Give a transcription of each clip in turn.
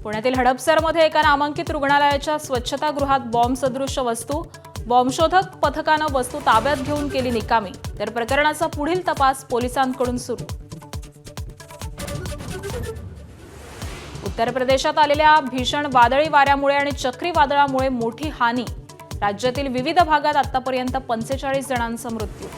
पुण्यातील हडपसरमध्ये एका नामांकित रुग्णालयाच्या स्वच्छतागृहात बॉम्ब सदृश वस्तू, बॉम्बशोधक पथकानं वस्तू ताब्यात घेऊन केली निकामी, तर प्रकरणाचा पुढील तपास पोलिसांकडून सुरू. उत्तर प्रदेशात आलेल्या भीषण वादळी वाऱ्यामुळे आणि चक्रीवादळामुळे मोठी हानी. राज्यातील विविध भागात आतापर्यंत 45 जणांचा मृत्यू.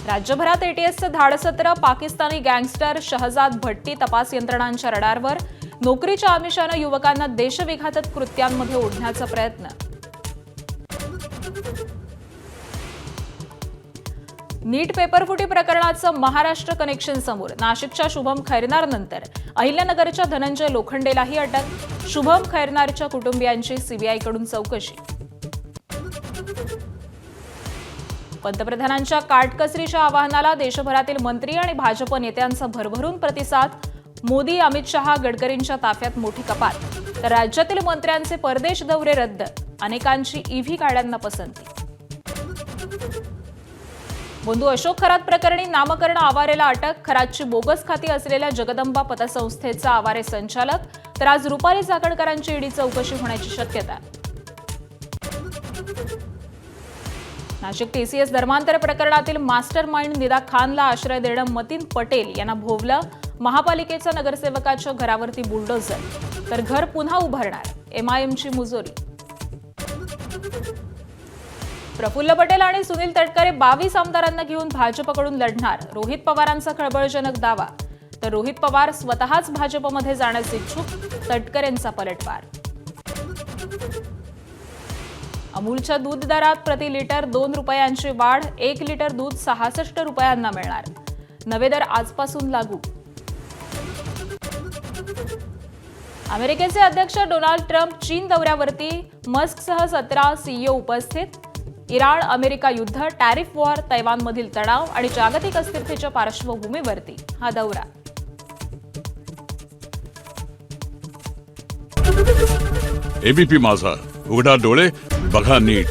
राज्यभरात एटीएसचं धाडसत्र. पाकिस्तानी गँगस्टर शहजाद भट्टी तपास यंत्रणांच्या रडारवर. नोकरीच्या आमिषानं युवकांना देशविघातक कृत्यांमध्ये ओढण्याचा प्रयत्न. नीट पेपरफुटी प्रकरणाचं महाराष्ट्र कनेक्शन समोर. नाशिकच्या शुभम खैरनारनंतर अहिल्यानगरच्या धनंजय लोखंडेलाही अटक. शुभम खैरनारच्या कुटुंबियांची सीबीआयकडून चौकशी. पंतप्रधानांच्या काटकसरीच्या आवाहनाला देशभरातील मंत्री आणि भाजप नेत्यांचा भरभरून प्रतिसाद. मोदी, अमित शहा, गडकरींच्या ताफ्यात मोठी कपात. तर राज्यातील मंत्र्यांचे परदेश दौरे रद्द. अनेकांची ईव्ही गाड्यांना पसंती. बंधू अशोक खरात प्रकरणी नामकरण आवारेला अटक. खरातची बोगस खाती असलेल्या जगदंबा पतसंस्थेचा आवारे संचालक. तर आज रुपाली चाकणकरांची ईडी चौकशी होण्याची शक्यता. नाशिक टीसीएस धर्मांतर प्रकरणातील मास्टर माइंड निदा खानला आश्रय देणं मतीन पटेल यांना भोवलं. महापालिकेचा नगरसेवकाच्या घरावरती बुलडोझर. तर घर पुन्हा उभारणार. एमआयएमची मुजोरी. प्रफुल्ल पटेल आणि सुनील तटकरे 22 आमदारांना घेऊन भाजपकडून लढणार. रोहित पवारांचा खळबळजनक दावा. तर रोहित पवार स्वतःच भाजपमध्ये जाण्यास इच्छुक. तटकरेंचा पलटवार. अमूलच्या दूध दरात प्रति लिटर 2 रुपयांची वाढ. 1 लिटर दूध 66 रुपयांना मिळणार. नवे दर आजपासून लागू. अमेरिकेचे अध्यक्ष डोनाल्ड ट्रम्प चीन दौऱ्यावरती. मस्कसह 17 सीईओ उपस्थित. इराण अमेरिका युद्ध, टॅरिफ वॉर, तैवानमधील तणाव आणि जागतिक अस्थिरतेच्या पार्श्वभूमीवरती हा दौरा. एबीपी माझा, उघडा डोळे बघा नीट.